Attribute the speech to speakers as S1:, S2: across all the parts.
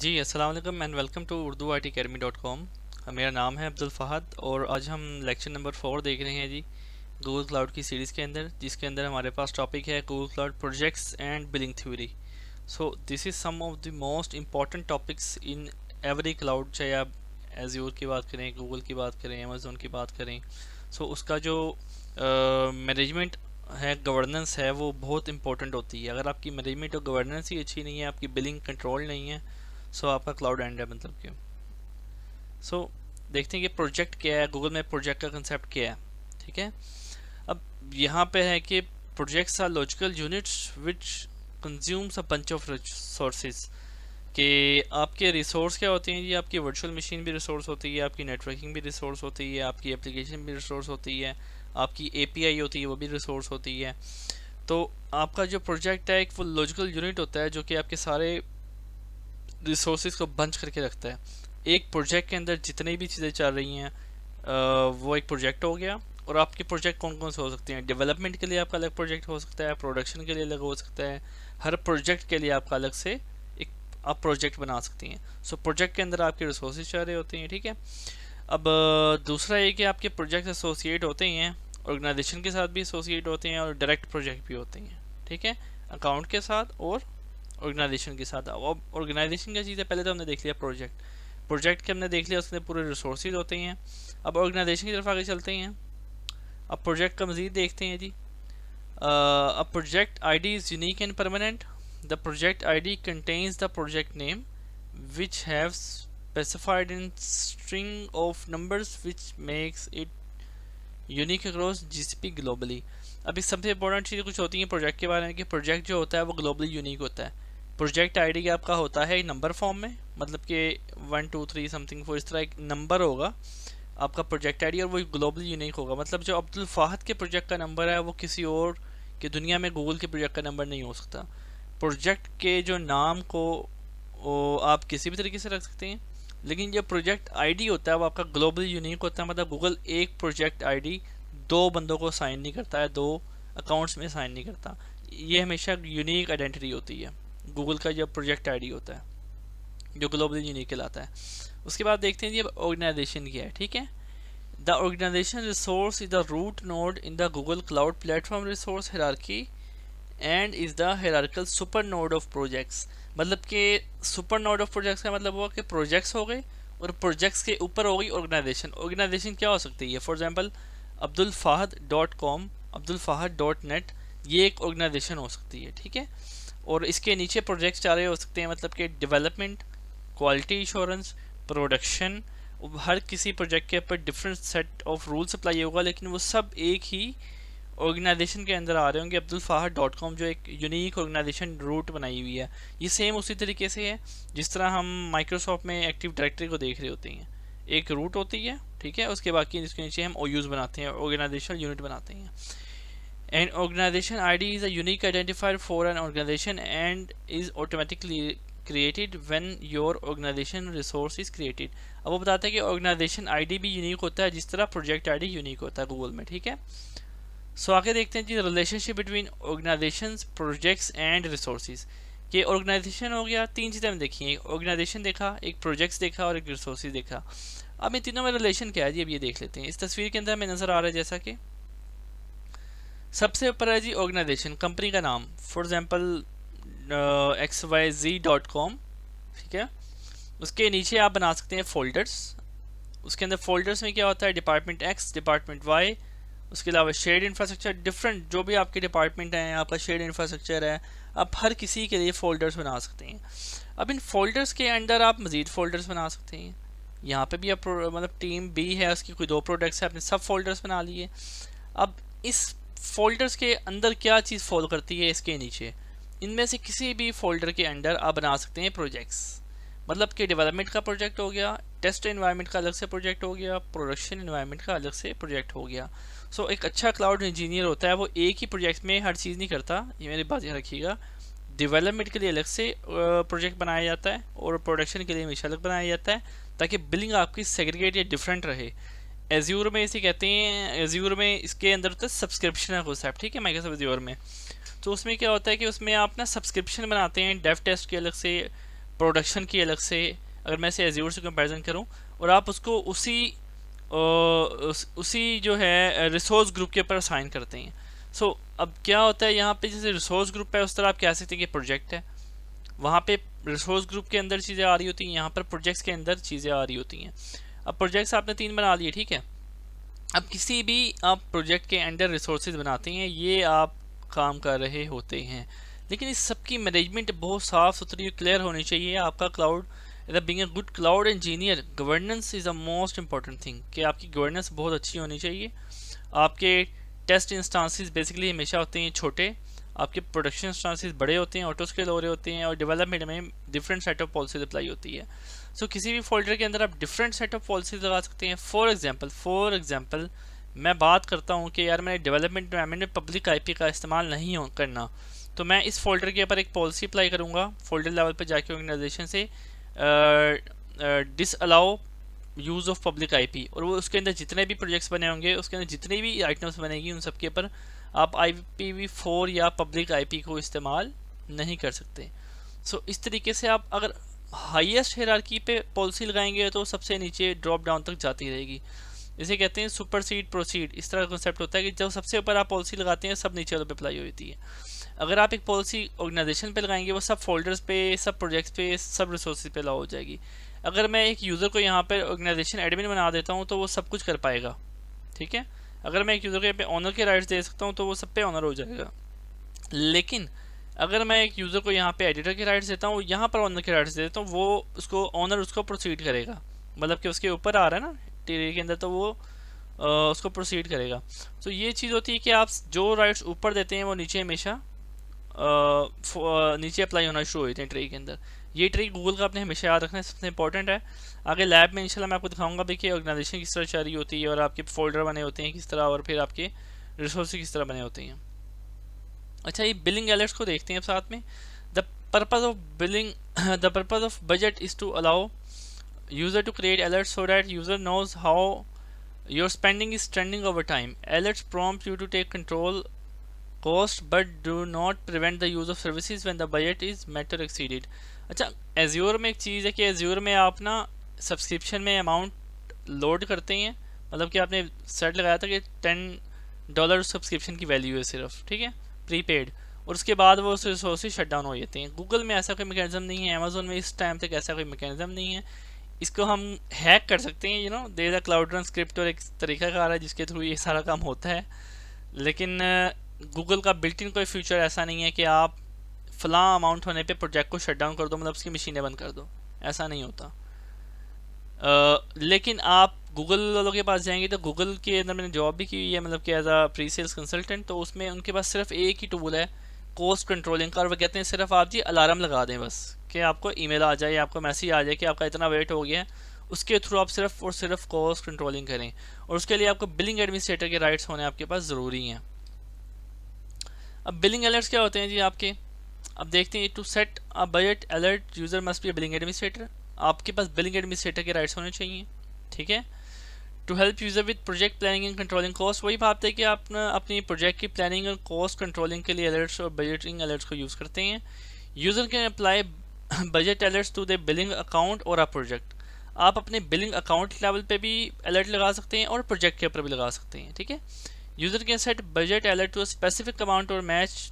S1: जी अस्सलाम वालेकुम and welcome to urduitacademy.com। मेरा नाम है अब्दुल फ़हद और आज हम लेक्चर नंबर 4 देख रहे हैं जी गूगल क्लाउड की सीरीज़ के अंदर, जिसके अंदर हमारे पास टॉपिक है Google cloud projects and billing theory. So this is some of the most important topics in every cloud, चाहे आप एज्योर की बात करें, गूगल की बात करें, अमेज़ोन की बात करें। सो उसका जो मैनेजमेंट है, गवर्नेंस है, वो बहुत इंपॉर्टेंट होती है। अगर आपकी मैनेजमेंट और गवर्नेंस ही अच्छी नहीं है, आपकी बिलिंग कंट्रोल नहीं है, सो आपका क्लाउड एंड है, मतलब कि सो देखते हैं कि प्रोजेक्ट क्या है, गूगल में प्रोजेक्ट का कंसेप्ट क्या है। ठीक है, अब यहाँ पे है कि projects are logical units which consumes a bunch of resources. कि आपके रिसोर्स क्या होते हैं जी, आपकी वर्चुअल मशीन भी रिसोर्स होती है, आपकी नेटवर्किंग भी रिसोर्स होती है, आपकी एप्लीकेशन भी रिसोर्स होती है, आपकी एपीआई होती है, वो भी रिसोर्स होती है। तो आपका जो प्रोजेक्ट है एक वो लॉजिकल यूनिट होता है जो कि आपके सारे रिसोर्सेज को बंच करके रखता है। एक प्रोजेक्ट के अंदर जितनी भी चीज़ें चल रही हैं वो एक प्रोजेक्ट हो गया। और आपके प्रोजेक्ट कौन कौन से हो सकते हैं? डेवलपमेंट के लिए आपका अलग प्रोजेक्ट हो सकता है, प्रोडक्शन के लिए अलग हो सकता है। हर प्रोजेक्ट के लिए आपका अलग से एक आप प्रोजेक्ट बना सकती हैं। सो प्रोजेक्ट के अंदर आपके रिसोर्सेज चाह रहे होते हैं। ठीक है, अब दूसरा ये कि आपके प्रोजेक्ट एसोसिएट होते हैं, ऑर्गेनाइजेशन के साथ भी एसोसिएट होते हैं और डायरेक्ट प्रोजेक्ट भी होते हैं। ठीक है, अकाउंट के साथ और ऑर्गेनाइजेशन के साथ। अब ऑर्गेनाइजेशन क्या चीज़ है, पहले तो हमने देख लिया प्रोजेक्ट। प्रोजेक्ट के हमने देख लिया, उसके पूरे रिसोर्सेज होते हैं। अब ऑर्गेनाइजेशन की तरफ आगे चलते हैं। अब प्रोजेक्ट का मजीद देखते हैं जी। A project ID is unique and permanent. The project ID contains the project name which have specified in string of numbers which makes it unique across GCP globally. अब इस सबसे इंपॉर्टेंट चीज़ कुछ होती है प्रोजेक्ट के बारे में कि प्रोजेक्ट जो होता है वो ग्लोबली यूनिक होता है। प्रोजेक्ट आईडी आपका होता है नंबर फॉर्म में, मतलब कि 1 2 3 समथिंग 4 इस तरह एक नंबर होगा आपका प्रोजेक्ट आईडी, और वो ग्लोबली यूनिक होगा। मतलब जो अब्दुल फाहद के प्रोजेक्ट का नंबर है वो किसी और की दुनिया में गूगल के प्रोजेक्ट का नंबर नहीं हो सकता। प्रोजेक्ट के जो नाम को आप किसी भी तरीके से रख सकते हैं, लेकिन जो प्रोजेक्ट आईडी होता है वो आपका ग्लोबल यूनिक होता है। मतलब गूगल एक प्रोजेक्ट आईडी दो बंदों को साइन नहीं करता है, दो अकाउंट्स में साइन नहीं करता। ये हमेशा यूनिक आइडेंटिटी होती है गूगल का जो प्रोजेक्ट आईडी होता है, जो ग्लोबल यूनिक कहलाता है। उसके बाद देखते हैं जी ऑर्गेनाइजेशन क्या है। ठीक है, the organisation resource is the root node in the Google cloud platform resource hierarchy and is the hierarchical super node of projects. मतलब कि सुपर नोड ऑफ प्रोजेक्ट्स का मतलब हुआ कि प्रोजेक्ट्स हो गए और प्रोजेक्ट्स के ऊपर हो गई ऑर्गेनाइजेशन। ऑर्गेनाइजेशन क्या हो सकती है? फॉर एग्जांपल abdulfahad.com, abdulfahad.net, ये एक ऑर्गेनाइजेशन हो सकती है। ठीक है, और इसके नीचे प्रोजेक्ट्स चाह रहे हो सकते हैं, मतलब कि डेवलपमेंट, क्वालिटी इंश्योरेंस, प्रोडक्शन। हर किसी प्रोजेक्ट के ऊपर different set of rules apply होगा, लेकिन वो सब एक ही ऑर्गेनाइजेशन के अंदर आ रहे होंगे। abdulfahad.com जो एक यूनिक ऑर्गेनाइजेशन रूट बनाई हुई है, ये सेम उसी तरीके से है जिस तरह हम माइक्रोसॉफ्ट में एक्टिव डायरेक्टरी को देख रहे होते हैं। एक रूट होती है, ठीक है, उसके बाकी जिसके नीचे हम ओयूज बनाते हैं, ऑर्गेनाइजेशनल यूनिट बनाते हैं। And organisation ID is a unique identifier for an organisation and is automatically created when your organisation resource is created. अब वो बताता है कि ऑर्गेनाइजेशन आईडी भी यूनिक होता है जिस तरह प्रोजेक्ट आईडी यूनिक होता है गूगल में। ठीक है, सो आगे देखते हैं जी relationship between organisations, projects and resources. कि ऑर्गेनाइजेशन हो गया, तीन चीज़ें हमने देखी हैं, ऑर्गेनाइजेशन देखा, एक प्रोजेक्ट्स देखा और एक रिसोर्सेज देखा। अब इन तीनों में रिलेशन क्या है जी, अब ये देख लेते हैं। इस तस्वीर के अंदर हमें नज़र आ रहा है जैसा कि सबसे ऊपर है जी ऑर्गेनाइजेशन, कंपनी का नाम, फॉर एग्जांपल xyz.com। ठीक है, उसके नीचे आप बना सकते हैं फोल्डर्स। उसके अंदर फोल्डर्स में क्या होता है, डिपार्टमेंट एक्स, डिपार्टमेंट वाई, उसके अलावा शेयर्ड इंफ्रास्ट्रक्चर, डिफरेंट जो भी आपके डिपार्टमेंट हैं, आपका शेयर्ड इंफ्रास्ट्रक्चर है, आप हर किसी के लिए फ़ोल्डर्स बना सकते हैं। अब इन फोल्डर्स के अंदर आप मज़ीद फ़ोल्डर्स बना सकते हैं। यहाँ पे भी आप मतलब टीम बी है, उसकी कोई 2 प्रोडक्ट्स है, आपने सब फोल्डर्स बना लिए। अब इस फोल्डर्स के अंदर क्या चीज़ फॉलो करती है, इसके नीचे इनमें से किसी भी फोल्डर के अंदर आप बना सकते हैं प्रोजेक्ट्स। मतलब कि डेवलपमेंट का प्रोजेक्ट हो गया, टेस्ट एनवायरनमेंट का अलग से प्रोजेक्ट हो गया, प्रोडक्शन एनवायरनमेंट का अलग से प्रोजेक्ट हो गया। सो एक अच्छा क्लाउड इंजीनियर होता है वो एक ही प्रोजेक्ट में हर चीज़ नहीं करता, ये मेरी बात याद रखिएगा। डेवलपमेंट के लिए अलग से प्रोजेक्ट बनाया जाता है और प्रोडक्शन के लिए हमेशा अलग बनाया जाता है, ताकि बिलिंग आपकी सेग्रीगेट या डिफरेंट रहे। एज्यूर में इसे कहते हैं, एज्यूर में इसके अंदर होता है सब्सक्रिप्शन कॉन्सेप्ट। ठीक है, माइक्रोसॉफ्ट एज्यूर में तो उसमें क्या होता है कि उसमें आप ना सब्सक्रिप्शन बनाते हैं, डेव टेस्ट के अलग से, प्रोडक्शन की अलग से, अगर मैं इसे एज्योर से कंपैरिजन करूं, और आप उसको उसी जो है रिसोर्स ग्रुप के ऊपर असाइन करते हैं। सो अब क्या होता है यहाँ पे, जैसे रिसोर्स ग्रुप है उस तरह आप कह सकते हैं कि प्रोजेक्ट है, वहाँ पे रिसोर्स ग्रुप के अंदर चीज़ें आ रही होती हैं, यहाँ पर प्रोजेक्ट्स के अंदर चीज़ें आ रही होती हैं। अब प्रोजेक्ट्स आपने 3 बना लिए, ठीक है। अब किसी भी आप प्रोजेक्ट के अंडर रिसोर्सेज बनाते हैं, ये आप काम कर रहे होते हैं, लेकिन इस सब की मैनेजमेंट बहुत साफ़ सुथरी और क्लियर होनी चाहिए। आपका cloud, being a good cloud engineer, governance is the most important thing, कि आपकी गवर्नेंस बहुत अच्छी होनी चाहिए। आपके टेस्ट इंस्टांसेस बेसिकली हमेशा होते हैं छोटे, आपके प्रोडक्शन इंस्टांसेस बड़े होते हैं, ऑटो स्केल हो रहे होते हैं, और डेवलपमेंट में different set of policies apply होती है। सो किसी भी फोल्डर के अंदर आप डिफरेंट सेट ऑफ पॉलिसीज लगा सकते हैं। फॉर एग्जांपल मैं बात करता हूँ कि यार मैंने डेवलपमेंट एनवायरनमेंट में पब्लिक आईपी का इस्तेमाल नहीं करना, तो मैं इस फोल्डर के ऊपर एक पॉलिसी अप्लाई करूँगा, फोल्डर लेवल पर जाके ऑर्गेनाइजेशन से disallow use of public IP, और वो उसके अंदर जितने भी प्रोजेक्ट्स बने होंगे, उसके अंदर जितनी भी आइटम्स बनेगी, उन सब के ऊपर आप IPv4 या पब्लिक आईपी को इस्तेमाल नहीं कर सकते। सो इस तरीके से आप अगर हाईएस्ट हायरार्की पे पॉलिसी लगाएंगे तो सबसे नीचे ड्रॉप डाउन तक जाती रहेगी। इसे कहते हैं सुपरसीड प्रोसीड, इस तरह का कॉन्सेप्ट होता है कि जब सबसे ऊपर आप पॉलिसी लगाते हैं सब नीचे वालों पे अप्लाई होती है। अगर आप एक पॉलिसी ऑर्गेनाइजेशन पे लगाएंगे, वो सब फोल्डर्स पे, सब प्रोजेक्ट्स पे, सब रिसोर्सेज पे लागू हो जाएगी। अगर मैं एक यूज़र को यहाँ पर ऑर्गेनाइजेशन एडमिन बना देता हूँ तो वो सब कुछ कर पाएगा, ठीक है। अगर मैं एक यूज़र को यहाँ पे ऑनर के राइट्स दे सकता हूँ तो वो सब पे ऑनर हो जाएगा। लेकिन अगर मैं एक यूज़र को यहाँ पे एडिटर के राइट्स देता हूँ, यहाँ पर ऑनर के राइट्स देता हूँ, वो उसको ऑनर उसको प्रोसीड करेगा, मतलब कि उसके ऊपर आ रहा है ना टेरी के अंदर, तो वो उसको प्रोसीड करेगा। तो ये चीज़ होती है कि आप जो राइट्स ऊपर देते हैं वो नीचे हमेशा नीचे अप्लाई होना शुरू होते हैं ट्री के अंदर। ये ट्री गूगल का आपने हमेशा याद रखना है, सबसे इंपॉर्टेंट है। आगे लैब में इंशाल्लाह मैं आपको दिखाऊंगा भी कि ऑर्गेनाइजेशन किस तरह चल रही होती है, और आपके फोल्डर बने होते हैं किस तरह, और फिर आपके रिसोर्स किस तरह बने होते हैं। अच्छा, ये बिलिंग अलर्ट्स को देखते हैं साथ में। The purpose of billing the purpose of budget is to allow user to create alert so that user knows how your spending is trending over time. Alerts prompt you to take control cost but do not prevent the use of services when the budget is met or exceeded। अच्छा, azure में एक चीज़ है कि azure में आप ना subscription में amount load करते हैं, मतलब कि आपने सेट लगाया था कि $10 सब्सक्रिप्शन की वैल्यू है सिर्फ, ठीक है, प्रीपेड, और उसके बाद वो रिसोर्सेज शट डाउन हो जाते हैं। गूगल में ऐसा कोई मैकेनिज्म नहीं है, अमेजोन में इस टाइम तक ऐसा कोई मैकेनिज्म नहीं है। इसको हम हैक कर सकते हैं, there a cloud run script और एक तरीकाकार है जिसके थ्रू ये सारा काम होता है। लेकिन गूगल का बिल्ट इन कोई फ्यूचर ऐसा नहीं है कि आप फलां अमाउंट होने पे प्रोजेक्ट को शट डाउन कर दो, मतलब उसकी मशीनें बंद कर दो, ऐसा नहीं होता। लेकिन आप गूगल वालों के पास जाएंगे तो गूगल के अंदर मैंने जॉब भी की हुई है, मतलब कि as a pre sales consultant, तो उसमें उनके पास सिर्फ एक ही टूल है कॉस्ट कंट्रोलिंग का, और वो कहते हैं सिर्फ आप जी अलार्म लगा दें बस, कि आपको ईमेल आ जाए, आपको मैसेज आ जाए कि आपका इतना वेट हो गया है, उसके थ्रू आप सिर्फ और सिर्फ कॉस्ट कंट्रोलिंग करें, और उसके लिए आपको बिलिंग एडमिनिस्ट्रेटर के राइट्स होने आपके पास ज़रूरी हैं। अब बिलिंग अलर्ट्स क्या होते हैं जी आपके, अब देखते हैं। To set a budget alert user must be a billing administrator, आपके पास बिलिंग एडमिनिस्ट्रेटर के राइट्स होने चाहिए, ठीक है। To help user with project planning and controlling cost, वही बात है कि आप अपनी प्रोजेक्ट की प्लानिंग और कॉस्ट कंट्रोलिंग के लिए अलर्ट्स और बजटिंग अलर्ट्स को यूज़ करते हैं। User can apply budget alerts to the billing account or a project, आप अपने बिलिंग अकाउंट लेवल पे भी अलर्ट लगा सकते हैं और प्रोजेक्ट के ऊपर भी लगा सकते हैं, ठीक है। User can set budget alert to a specific amount और match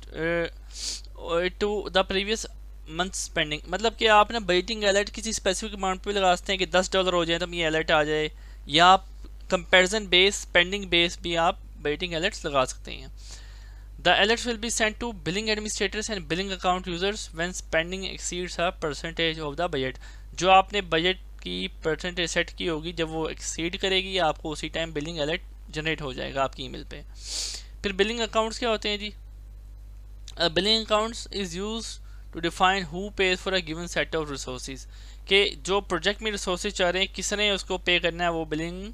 S1: to the previous month spending, मतलब कि आप ना बजटिंग अलर्ट किसी स्पेसिफिक अमाउंट पे लगा सकते हैं कि $10 हो जाए तो ये अलर्ट आ जाए, या आप कंपैरिजन बेस, स्पेंडिंग बेस भी आप बजटिंग अलर्ट्स लगा सकते हैं। The alerts will be sent to billing administrators and billing account users when spending exceeds a percentage of the budget, जो आपने बजट की परसेंटेज सेट की होगी, जब वो एक्सीड करेगी आपको उसी टाइम बिलिंग अलर्ट जनरेट हो जाएगा आपकी ईमेल पे। फिर बिलिंग अकाउंट्स क्या होते हैं जी, billing accounts is use to define who pays for a given set of resources, कि जो प्रोजेक्ट में रिसोर्सेज चाह रहे हैं किसने उसको पे करना है, वो बिलिंग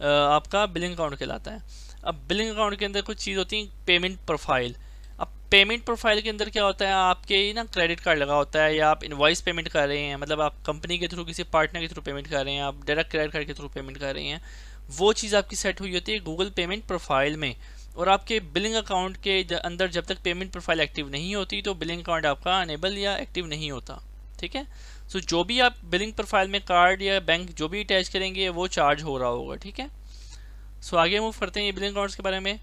S1: आपका बिलिंग अकाउंट कहलाता है। अब बिलिंग अकाउंट के अंदर कुछ चीज़ होती है पेमेंट प्रोफाइल। अब पेमेंट प्रोफाइल के अंदर क्या होता है, आपके ना क्रेडिट कार्ड लगा होता है, या आप इनवॉइस पेमेंट कर रहे हैं, मतलब आप कंपनी के थ्रू किसी पार्टनर के थ्रू पेमेंट कर रहे हैं, आप डायरेक्ट क्रेडिट कार्ड के थ्रू पेमेंट कर रहे हैं, वो चीज़ आपकी सेट हुई होती है गूगल पेमेंट प्रोफाइल में। और आपके बिलिंग अकाउंट के अंदर जब तक पेमेंट प्रोफाइल एक्टिव नहीं होती तो बिलिंग अकाउंट आपका अनेबल या एक्टिव नहीं होता, ठीक है। सो जो भी आप बिलिंग प्रोफाइल में कार्ड या बैंक जो भी अटैच करेंगे वो चार्ज हो रहा होगा, ठीक है। सो आगे मूव करते हैं ये बिलिंग अकाउंट्स के बारे में।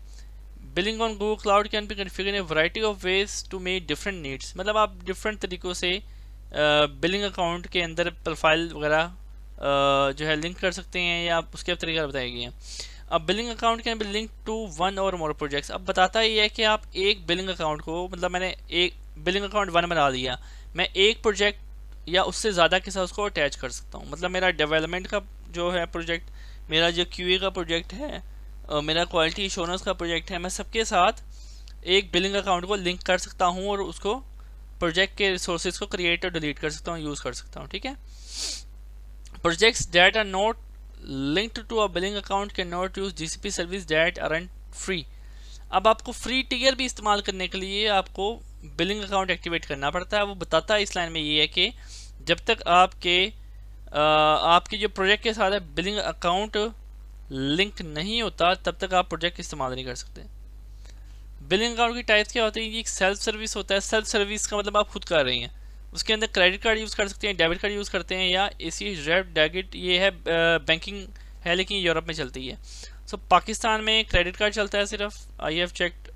S1: Billing on Google cloud can be configure in variety of ways to meet different needs, मतलब आप डिफरेंट तरीक़ों से बिलिंग अकाउंट के अंदर प्रोफाइल वगैरह जो है लिंक कर सकते हैं, या आप उसके तरीका बताए गए हैं। अब billing account can be link to one or more projects. अब बताता ही है कि आप एक बिलिंग अकाउंट को, मतलब मैंने एक बिलिंग अकाउंट वन बना दिया, मैं एक प्रोजेक्ट या उससे ज़्यादा के साथ उसको अटैच कर सकता हूँ। मतलब मेरा डेवलपमेंट का जो है प्रोजेक्ट, मेरा जो क्यूए का प्रोजेक्ट है, मेरा क्वालिटी इंश्योरेंस का प्रोजेक्ट है, मैं सबके साथ एक बिलिंग अकाउंट को लिंक कर सकता हूँ और उसको प्रोजेक्ट के रिसोर्सेज को क्रिएट और डिलीट कर सकता हूँ, यूज़ कर सकता हूँ, ठीक है। Projects that are not linked to a billing account cannot use GCP service that aren't free। अब आपको फ्री टियर भी इस्तेमाल करने के लिए आपको बिलिंग अकाउंट एक्टिवेट करना पड़ता है। वो बताता है इस लाइन में ये है कि जब तक आपके जो प्रोजेक्ट के साथ है बिलिंग अकाउंट लिंक नहीं होता, तब तक आप प्रोजेक्ट इस्तेमाल नहीं कर सकते। बिलिंग अकाउंट की टाइप्स क्या होती है? ये एक सेल्फ सर्विस होता है। सेल्फ सर्विस का मतलब आप खुद कर रही हैं, उसके अंदर क्रेडिट कार्ड यूज़ कर सकते हैं, डेबिट कार्ड यूज़ करते हैं, या एसी रेप डेबिट, ये है बैंकिंग है लेकिन यूरोप में चलती है। सो पाकिस्तान में क्रेडिट कार्ड चलता है सिर्फ, I have checked.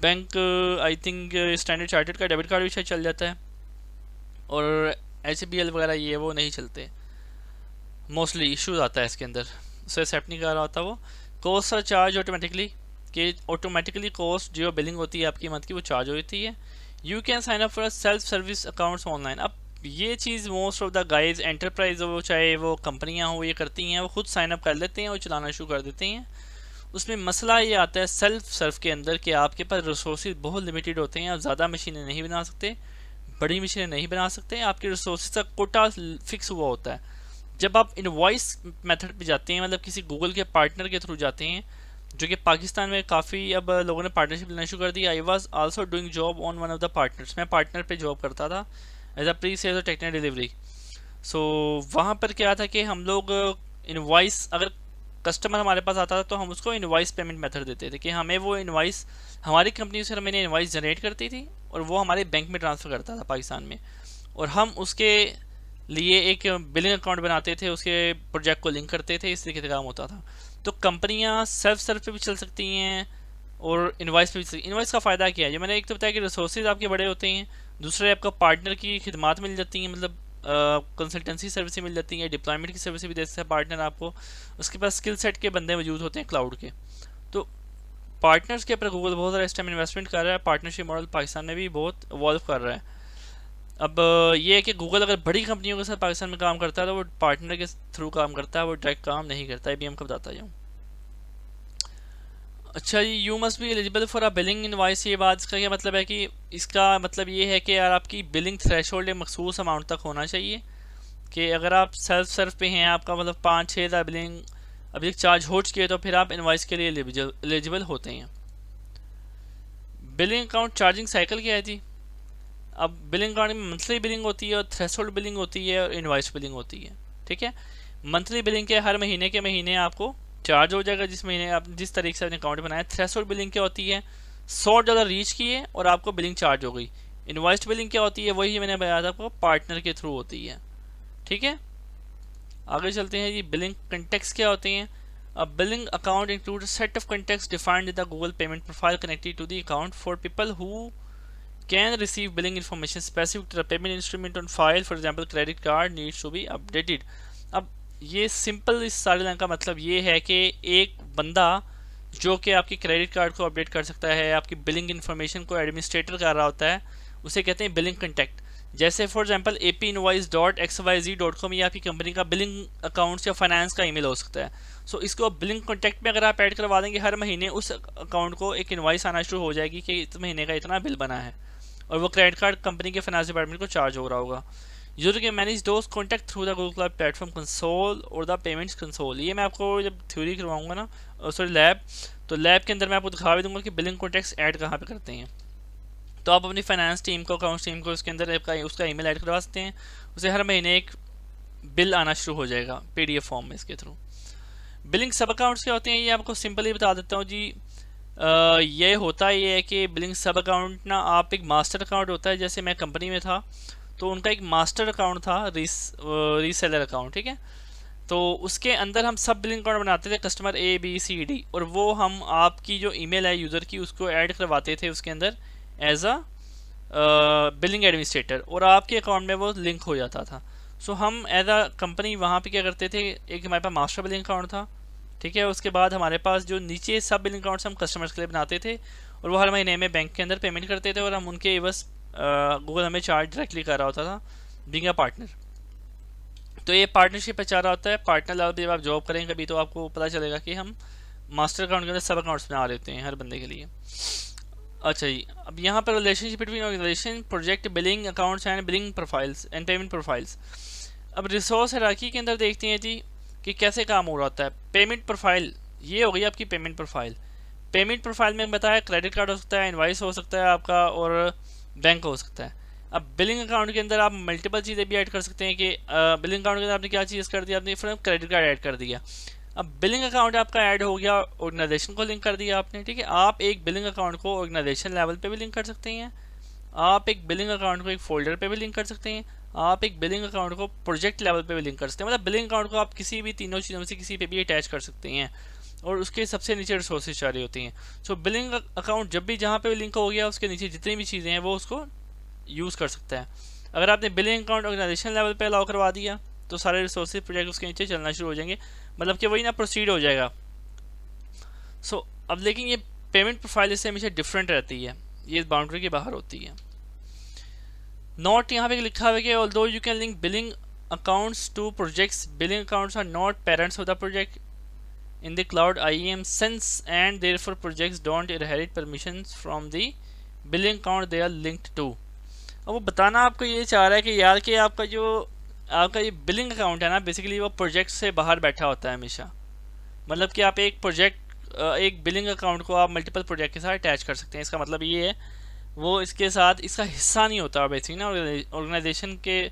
S1: Bank I think standard chartered का डेबिट कार्ड भी शायद चल जाता है, और HBL वगैरह ये वो नहीं चलते, मोस्टली इशूज़ आता है इसके अंदर, उसे एक्सेप्ट नहीं कर रहा होता वो। कॉस्ट आर चार्ज ऑटोमेटिकली, कि ऑटोमेटिकली कॉस्ट जो बिलिंग होती है आपकी मंथ की वो चार्ज होती है। You can sign up for self service accounts online. अब ये चीज़ most of the guys enterprise हो चाहे वो कंपनियां हो, ये करती हैं, वो खुद साइन अप कर लेते हैं और चलाना शुरू कर देते हैं। उसमें मसला ये आता है सेल्फ सर्व के अंदर कि आपके पास रिसोर्सेज बहुत लिमिटेड होते हैं, आप ज़्यादा मशीनें नहीं बना सकते, बड़ी मशीनें नहीं बना सकते, आपके रिसोर्सेज का कोटा फिक्स हुआ होता है। जब आप इनवॉइस मेथड पे जाते हैं, मतलब किसी गूगल के पार्टनर के थ्रू जाते हैं, जो कि पाकिस्तान में काफ़ी अब लोगों ने पार्टनरशिप लेना शुरू कर दी। I was also doing job on one of the partners, मैं पार्टनर पे जॉब करता था एज अ प्री सेल्स और टेक्निकल डिलीवरी। सो वहाँ पर क्या था कि हम लोग इनवॉइस, अगर कस्टमर हमारे पास आता था तो हम उसको इनवॉइस पेमेंट मेथड देते थे, कि हमें वो इनवॉइस हमारी कंपनी से हमें इनवॉइस जनरेट करती थी और वो हमारे बैंक में ट्रांसफ़र करता था पाकिस्तान में, और हम उसके लिए एक बिलिंग अकाउंट बनाते थे, उसके प्रोजेक्ट को लिंक करते थे, इस तरीके का काम होता था। तो कंपनियां सेल्फ सर्व पे भी चल सकती हैं और इनवॉइस पे भी चल सकती हैं। इनवॉइस का फ़ायदा क्या है? जो मैंने एक तो बताया कि रिसोर्सेज आपके बड़े होते हैं, दूसरे आपका पार्टनर की खिदमात मिल जाती हैं, मतलब कंसल्टेंसी सर्विसेज मिल जाती हैं, डिप्लॉयमेंट की सर्विस भी दे सकता है पार्टनर आपको, उसके पास स्किल सेट के बंदे मौजूद होते हैं क्लाउड के। तो पार्टनर्स के ऊपर गूगल बहुत ज़्यादा इस टाइम इन्वेस्टमेंट कर रहा है, पार्टनरशिप मॉडल पाकिस्तान में भी बहुत इवॉल्व कर रहा है। अब ये है कि गूगल अगर बड़ी कंपनियों के साथ पाकिस्तान में काम करता है तो वो पार्टनर के थ्रू काम करता है, वो डायरेक्ट काम नहीं करता है, भी हम कब बताता जाऊँ। अच्छा जी, you must be eligible for a billing invoice. ये बात इसका क्या मतलब है? कि इसका मतलब ये है कि यार आपकी बिलिंग थ्रेशोल्ड एक मखसूस अमाउंट तक होना चाहिए, कि अगर आप सेल्फ सर्व पे हैं, आपका मतलब 5-6 हज़ार बिलिंग अभी तक चार्ज हो चुकी है, तो फिर आप इनवॉइस के लिए एलिजिबल होते हैं। बिलिंग अकाउंट चार्जिंग साइकिल क्या है जी? अब बिलिंग अकाउंट में मंथली बिलिंग होती है और थ्रेशोल्ड बिलिंग होती है और इनवॉइस बिलिंग होती है, ठीक है। मंथली बिलिंग के हर महीने के महीने आपको चार्ज हो जाएगा जिस महीने आप जिस तरीके से अपने अकाउंट बनाया। थ्रेशोल्ड बिलिंग क्या होती है? $100 रीच किए और आपको बिलिंग चार्ज हो गई। इनवॉइस्ड बिलिंग क्या होती है? वही मैंने बताया था आपको, पार्टनर के थ्रू होती है, ठीक है। आगे चलते हैं जी, बिलिंग कंटेक्स्ट क्या होते हैं? A billing account includes a set of contexts defined in the Google payment profile connected to the account for people who can receive billing information specific to the payment instrument on file. For example, credit card needs to be updated. अब ये simple इस सारी line का मतलब ये है कि एक बंदा जो कि आपकी क्रेडिट कार्ड को अपडेट कर सकता है, आपकी बिलिंग इन्फॉर्मेशन को एडमिनिस्ट्रेटर कर रहा होता है, उसे कहते हैं बिलिंग कंटेक्ट। जैसे फॉर एग्जांपल apinvoice.xyz.com ये आपकी कंपनी का बिलिंग अकाउंट्स या फाइनेंस का ईमेल हो सकता है। सो इसको बिलिंग कॉन्टैक्ट में अगर आप ऐड करवा देंगे, हर महीने उस अकाउंट को एक इनवॉइस आना शुरू हो जाएगी कि इस महीने का इतना बिल बना है, और वो क्रेडिट कार्ड कंपनी के फाइनेंस डिपार्टमेंट को चार्ज हो रहा होगा। User can manage those contact through the Google cloud platform console और द पेमेंट्स कंसोल। ये मैं आपको जब थ्योरी करवाऊंगा ना, सॉरी लैब, तो लैब के अंदर मैं आपको दिखा भी दूंगा कि बिलिंग कॉन्टैक्ट्स ऐड कहाँ पे करते हैं। तो आप अपनी फाइनेंस टीम को, अकाउंट्स टीम को उसके अंदर उसका ईमेल ऐड करवा सकते हैं, उसे हर महीने एक बिल आना शुरू हो जाएगा PDF फॉर्म में इसके थ्रू। बिलिंग सब अकाउंट्स क्या होते हैं ये आपको सिंपली बता देता हूँ जी। ये होता ये है कि बिलिंग सब अकाउंट ना, आप एक मास्टर अकाउंट होता है, जैसे मैं कंपनी में था तो उनका एक मास्टर अकाउंट था, रीसेलर अकाउंट, ठीक है। तो उसके अंदर हम सब बिलिंग अकाउंट बनाते थे, customer A B C D, और वो हम आपकी जो ईमेल है यूज़र की उसको ऐड करवाते थे उसके अंदर एज अ बिलिंग एडमिनिस्ट्रेटर, और आपके अकाउंट में वो लिंक हो जाता था। सो हम एज अ कंपनी वहाँ पे क्या करते थे, एक हमारे पास मास्टर बिलिंग अकाउंट था, ठीक है। उसके बाद हमारे पास जो नीचे सब बिलिंग अकाउंट्स हम कस्टमर्स के लिए बनाते थे, और वो हर महीने में बैंक के अंदर पेमेंट करते थे, और हम उनके बस गूगल हमें चार्ज डायरेक्टली कर रहा होता था बीइंग अ पार्टनर। तो ये पार्टनरशिप पे चल रहा होता है। पार्टनर लेवल पे जब आप जॉब करेंगे कभी तो आपको पता चलेगा कि हम मास्टर अकाउंट के अंदर सब अकाउंट्स बना लेते हैं हर बंदे के लिए। अच्छा जी, अब यहाँ पर relationship between organisation, project, billing accounts and billing profiles and payment profiles. अब रिसोर्स हायरार्की के अंदर देखते हैं जी कि कैसे काम हो रहा होता है। पेमेंट प्रोफाइल, ये हो गई आपकी पेमेंट प्रोफाइल। पेमेंट प्रोफाइल में बताया क्रेडिट कार्ड हो सकता है, इनवाइस हो सकता है आपका, और बैंक हो सकता है। अब बिलिंग अकाउंट के अंदर आप मल्टीपल चीज़ें भी ऐड कर सकते हैं कि बिलिंग अकाउंट के अंदर आपने क्या चीज़ कर दिया, आपने फिर क्रेडिट कार्ड ऐड कर दिया। अब बिलिंग अकाउंट आपका ऐड हो गया, ऑर्गेनाइजेशन को लिंक कर दिया आपने, ठीक है। आप एक बिलिंग अकाउंट को ऑर्गेनाइजेशन लेवल पे भी लिंक कर सकते हैं, आप एक बिलिंग अकाउंट को एक फोल्डर पे भी लिंक कर सकते हैं, आप एक बिलिंग अकाउंट को प्रोजेक्ट लेवल पे भी लिंक कर सकते हैं। मतलब बिलिंग अकाउंट को आप किसी भी तीनों चीज़ों में से किसी पे भी अटैच कर सकते हैं, और उसके सबसे नीचे रिसोर्सेज सारी होती हैं। सो बिलिंग अकाउंट जब भी जहाँ पे भी लिंक हो गया उसके नीचे जितनी भी चीज़ें हैं वो उसको यूज़ कर सकता है। अगर आपने बिलिंग अकाउंट ऑर्गेनाइजेशन लेवल पे अलाउ करवा दिया तो सारे रिसोर्सेज प्रोजेक्ट उसके नीचे चलना शुरू हो जाएंगे, मतलब कि वही ना प्रोसीड हो जाएगा। सो अब लेकिन ये पेमेंट प्रोफाइल इससे हमेशा डिफरेंट रहती है, ये बाउंड्री के बाहर होती है। नॉट यहाँ पे लिखा हुआ है कि although you can link billing accounts to projects, billing accounts are not parents of the project in the cloud IAM sense and therefore projects don't inherit permissions from the billing account they are linked to। अब वो बताना आपको ये चाह रहा है कि यार कि आपका ये बिलिंग अकाउंट है ना, बेसिकली वो प्रोजेक्ट से बाहर बैठा होता है हमेशा। मतलब कि आप एक बिलिंग अकाउंट को आप मल्टीपल प्रोजेक्ट के साथ अटैच कर सकते हैं। इसका मतलब ये है वो इसके साथ इसका हिस्सा नहीं होता बेसिकली ना, ऑर्गेनाइजेशन के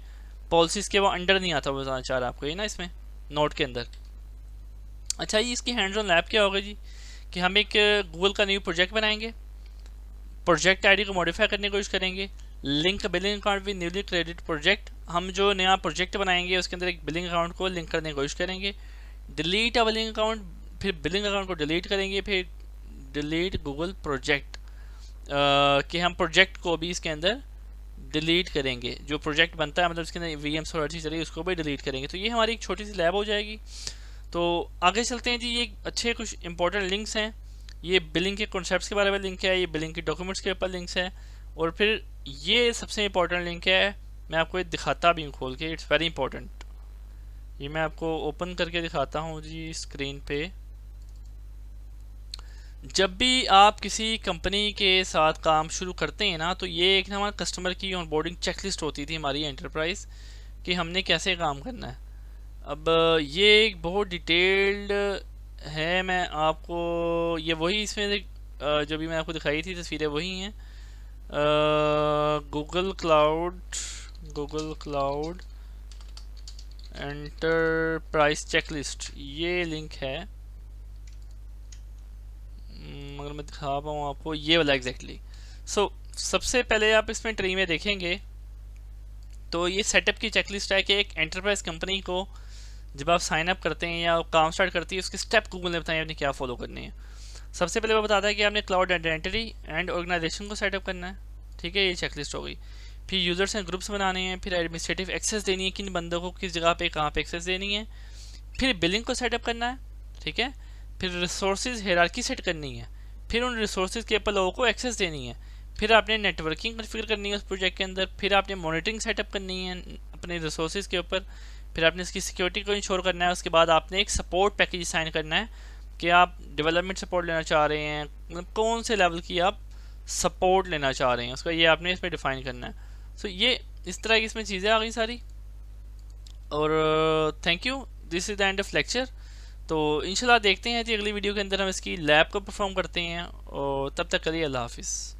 S1: पॉलिसीज़ के वो अंडर नहीं आता। वो बताना चाह रहा है आपको ये ना इसमें नोट के अंदर। अच्छा जी, इसकी हैंड्स ऑन लैब क्या होगा जी कि हम एक गूगल का न्यू प्रोजेक्ट बनाएंगे, प्रोजेक्ट आईडी को मॉडिफाई करने की कोशिश करेंगे, link billing account with newly created project. हम जो नया प्रोजेक्ट बनाएंगे उसके अंदर एक बिलिंग अकाउंट को लिंक करने की कोशिश करेंगे, डिलीट अ बिलिंग अकाउंट, फिर बिलिंग अकाउंट को डिलीट करेंगे, फिर डिलीट गूगल प्रोजेक्ट, कि हम प्रोजेक्ट को भी इसके अंदर डिलीट करेंगे। जो प्रोजेक्ट बनता है मतलब इसके अंदर VMs और हर चीज़ चलेगी उसको भी डिलीट करेंगे। तो ये हमारी एक छोटी सी लैब हो जाएगी। तो आगे चलते हैं जी, ये अच्छे कुछ इंपॉर्टेंट लिंक्स हैं। ये बिलिंग के कॉन्सेप्ट्स के बारे में लिंक है, ये बिलिंग के डॉक्यूमेंट्स के ऊपर लिंक्स है, और फिर ये सबसे इंपॉर्टेंट लिंक है, मैं आपको ये दिखाता भी हूँ खोल के, इट्स वेरी इंपॉर्टेंट। ये मैं आपको ओपन करके दिखाता हूँ जी स्क्रीन पे। जब भी आप किसी कंपनी के साथ काम शुरू करते हैं ना, तो ये एक ना हमारे कस्टमर की ऑनबोर्डिंग चेकलिस्ट होती थी हमारी एंटरप्राइज कि हमने कैसे काम करना है। अब ये एक बहुत डिटेल्ड है, मैं आपको ये वही इसमें जो भी मैं आपको दिखाई थी तस्वीरें वही हैं। गूगल क्लाउड एंटरप्राइज चेकलिस्ट, ये लिंक है। मगर मैं दिखा पाऊँ आपको ये वाला एग्जैक्टली। सो सबसे पहले आप इसमें ट्री में देखेंगे तो ये सेटअप की चेकलिस्ट है कि एक एंटरप्राइज कंपनी को जब आप साइन अप करते हैं या काम स्टार्ट करती है उसके स्टेप गूगल ने बताया आपने क्या फॉलो करने हैं। सबसे पहले वो बताता है कि आपने क्लाउड आइडेंटिटी एंड ऑर्गेनाइजेशन को सेटअप करना है, ठीक है, ये चेकलिस्ट हो गई। फिर यूजर्स एंड ग्रुप्स बनाने हैं, फिर एडमिनिस्ट्रेटिव एक्सेस देनी है, किन बंदों को किस जगह पे कहाँ पे एक्सेस देनी है, फिर बिलिंग को सेटअप करना है, ठीक है, फिर रिसोर्सेज हायरार्की सेट करनी है, फिर उन रिसोर्सेज के ऊपर लोगों को एक्सेस देनी है, फिर आपने नेटवर्किंग कॉन्फ़िगर करनी है उस प्रोजेक्ट के अंदर, फिर आपने मॉनिटरिंग सेटअप करनी है अपने रिसोर्सेज के ऊपर, फिर आपने इसकी सिक्योरिटी को इंश्योर करना है। उसके बाद आपने एक सपोर्ट पैकेज साइन करना है कि आप डेवलपमेंट सपोर्ट लेना चाह रहे हैं, मतलब कौन से लेवल की आप सपोर्ट लेना चाह रहे हैं उसका ये आपने इसमें डिफाइन करना है। सो ये इस तरह की इसमें चीज़ें आ गई सारी। और thank you, this is the end of lecture. तो इंशाल्लाह देखते हैं जी अगली वीडियो के अंदर हम इसकी लैब को परफॉर्म करते हैं, और तब तक के लिए अल्लाह हाफिज़।